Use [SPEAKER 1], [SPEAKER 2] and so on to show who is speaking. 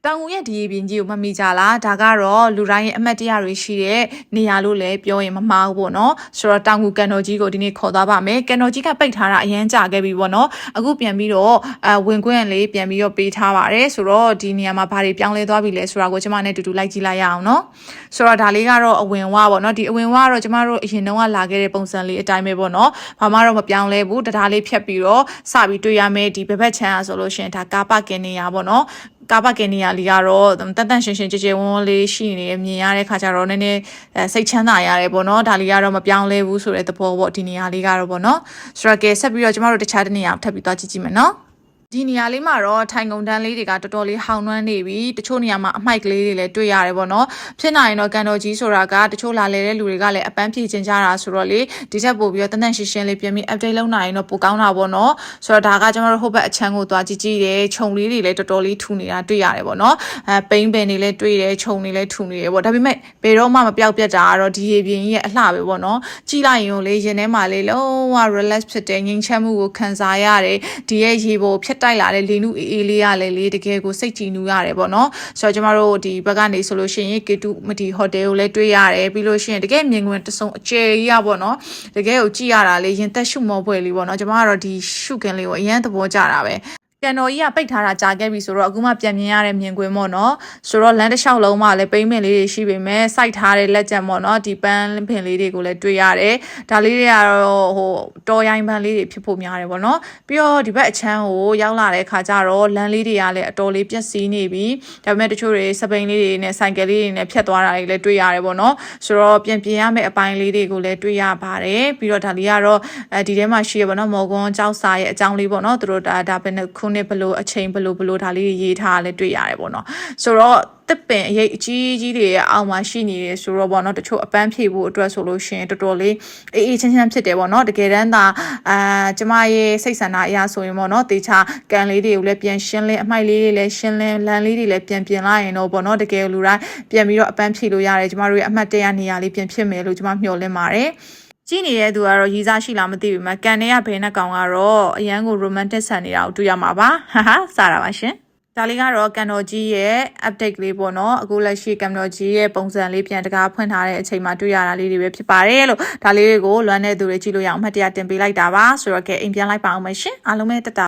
[SPEAKER 1] တောင်ငူရဲ့ဒီရေပြင်ကြီးကိုမမိကြလားဒါကတော့လူတိုင်းရဲ့အမှတ်တရတွေရှိတဲ့နေရာလို့လည်းပြောရင်မမှားဘူးပေါ့နော်ဆိုတော့တောင်ငူကန်တော်ကြီးကိုဒီနေ့ခေါ်သွားပါမယ်ကန်တော်ကြီးကပိတ်ထားတာအရန်ကြာခဲ့ပြီပေါ့နော်အခုပြန်ပြီးတော့ဝင်ခွင့်လေးပြန်ပြီးတော့ပေးထားပါတယ်ဆိုတော့ဒီနေရာမှာဘာတွေပြောင်းလဲသွားပြီလဲဆိုတာကိုကျွန်မနဲ့တူတူလိုက်ကြည့်လိုက်ရအောင်နော်ဆိုတော့ဒါလေးကတော့အဝင်ဝပေါ့နော်ဒီအဝင်ဝကတော့ကျွန်မတို့အရင်တုန်းကလာခဲ့တဲ့ပုံစံလေးအတိုင်းပဲပေါ့နော်ဘာမှတော့မပြောင်းလဲဘူးတရားလေးဖြတ်ပြီးတော့စပြီးတွေ့ရမယ်ဒီဘက်ဘက်ချမ်းอ่ะဆိုလို့ရှိရင်ဒါကားပါကင်နေရပေါ့နော်ကားပါကင်နေရလေးကတော့တန်တန်ရှင်းရှင်းကြဲကြဲဝန်းဝန်းလေးရှိနေမြင်ရတဲ့ခါကျတော့နည်းနည်းစိတ်ချမ်းသာရတယ်ပေါ့နော်ဒါလေးကတော့မပြောင်းလဲဘူးဆိုတဲ့သဘောပေါ့ဒီနေရာလေးကတော့ပေါ့နော်ဆိုတော့ကဲဆက်ပြီးတော့ကျမတို့တခြားတစ်နေရာထပ်ပြီးသွားကြည့်ကြည့်မယ်နော်ဒီနေရာလေးမှာတော့ထိုင်ကုန်တန်းလေးတွေကတော်တော်လေးဟောင်းနှွမ်းနေပြီတချို့နေရာမှာအမိုက်ကလေးတွေလည်းတွေ့ရတယ်ပေါ့နော်ဖြစ်နိုင်တော့ကန်တော်ကြီးဆိုတာကတချို့လာလဲတဲ့လူတွေကလည်းအပန်းဖြေချင်ကြတာဆိုတော့လေဒီထက်ပို့ပြီးတော့တန်တန်ရှင်းရှင်းလေးပြင်ပြီး update လုပ်နိုင်ရင်တော့ပိုကောင်းတာပေါ့နော်ဆိုတော့ဒါကကျွန်တော်တို့ဟိုဘက်အချမ်းကိုသွားကြည့်ကြည့်တယ်ခြုံလေးတွေလည်းတော်တော်လေးထူနေတာတွေ့ရတယ်ပေါ့နော်ပိန်းပင်တွေလည်းတွေ့တယ်ခြုံတွေလည်းထူနေတယ်ပေါ့ဒါပေမဲ့ဘယ်တော့မှမပြောက်ပြတ်တာကတော့ဒီရေပြင်ကြီးရဲ့အလှပဲပေါ့နော်ကြည့်လိုက်ရင်လေရင်ထဲမှာလေလုံးဝ relax ဖြစ်တဲ့ငြိမ်ချမ်းမှုကိုခံစားရတယ်ဒီရဲ့ရေပေါ်ဖြတ်တိုက်လာတဲ့လေနုအေးလေးရလေလေတကယ်ကိုစိတ်ကြည်နူးရတယ်ပေါ့နော်ဆိုတော့ကျမတို့ဒီဘက်ကနေဆိုလို့ရှိရင်ကေတူမတီဟိုတယ်ကိုလည်းတွေ့ရတယ်ပြီးလို့ရှိရင်တကယ်မြင်ကွင်းတဆုံအကျယ်ကြီးရပေါ့နော်တကယ်ကိုကြည့်ရတာလေရင်သက်ရှုမောပွဲလေးပေါ့နော်ကျမကတော့ဒီရှုခင်းလေးကိုအရင်သဘောကျတာပဲကန်တော်ကြီးကပိတ်ထားတာကြာခဲ့ပြီဆိုတော့အခုမှပြန်မြင်ရတဲ့မြင်ကွင်းပေါ့နော်ဆိုတော့လမ်းတစ်လျှောက်လုံးမှာလည်းပိန်းပင်လေးတွေရှိပေမဲ့စိုက်ထားတဲ့လက်ကျန်ပေါ့နော်ဒီပန်းပင်လေးတွေကိုလည်းတွေ့ရတယ်ဒါလေးတွေကတော့ဟိုတော်ရိုင်းပန်းလေးတွေဖြစ်ဖို့များတယ်ပေါ့နော်ပြီးတော့ဒီဘက်အချမ်းကိုရောက်လာတဲ့ခါကျတော့လမ်းလေးတွေကလည်းအတော်လေးပြက်စီးနေပြီဒါပေမဲ့တချို့တွေစပိန်လေးတွေနဲ့ဆိုင်ကယ်လေးတွေနဲ့ဖြတ်သွားတာတွေလည်းတွေ့ရတယ်ပေါ့နော်ဆိုတော့ပြင်ရမယ့်အပိုင်းလေးတွေကိုလည်းတွေ့ရပါတယ်ပြီးတော့ဒါလေးကတော့ဒီထဲမှာရှိရပေါ့နော်မော်ကွန်းကြောက်စာရဲ့အကြောင်းလေးပေါ့နော်သူတို့ဒါပဲခုနှစ်ဘလို့အချိန်ဘလို့ဒါလေးရေးထားလဲတွေ့ရတယ်ပေါ့နော်ဆိုတော့တစ်ပင်အရေးအကြီးကြီးတွေရဲ့အောက်မှာရှိနေတယ်ဆိုတော့ပေါ့နော်တချို့အပန်းဖြေဖို့အတွက်ဆိုလို့ရှိရင်တော်တော်လေးအေးချမ်းဖြစ်တယ်ပေါ့နော်တကယ်တမ်းသာကျမရဲ့စိတ်ဆန္ဒအရာဆိုရင်ပေါ့နော်တေချာကန်လေးတွေကိုလည်းပြန်ရှင်းလင်းအမိုက်လေးတွေလည်းရှင်းလင်းလမ်းလေးတွေလည်းပြင်လိုက်ရင်တော့ပေါ့နော်တကယ်လူတိုင်းပြန်ပြီးတော့အပန်းဖြေလို့ရတယ်ကျမတို့ရဲ့အမှတ်တရနေရာလေးပြင်ဖြစ်မယ်လို့ကျမမျှော်လင့်ပါတယ်ကြည့်နေတဲ့သူကတော့ရီးစားရှိလားမသိဘူးမှာကန်တွေကဘယ်နဲ့ကောင်ကတော့အရန်ကို romantic ဆန်နေတာကိုတွေ့ရမှာပါဟာစားတာပါရှင်ဒါလေးကတော့ကန်တော်ကြီးရဲ့ update လေးပေါ့နော်အခုလက်ရှိကန်တော်ကြီးရဲ့ပုံစံလေးပြန်တကားဖွင့်ထားတဲ့အချိန်မှာတွေ့ရတာလေးတွေပဲဖြစ်ပါတယ်လို့ဒါလေးတွေကိုလွမ်းတဲ့သူတွေကြည့်လို့ရအောင်အမှတ်တရတင်ပေးလိုက်တာပါဆိုတော့ကဲအိမ်ပြန်လိုက်ပါအောင်မရှင်အားလုံးပဲတက်တာ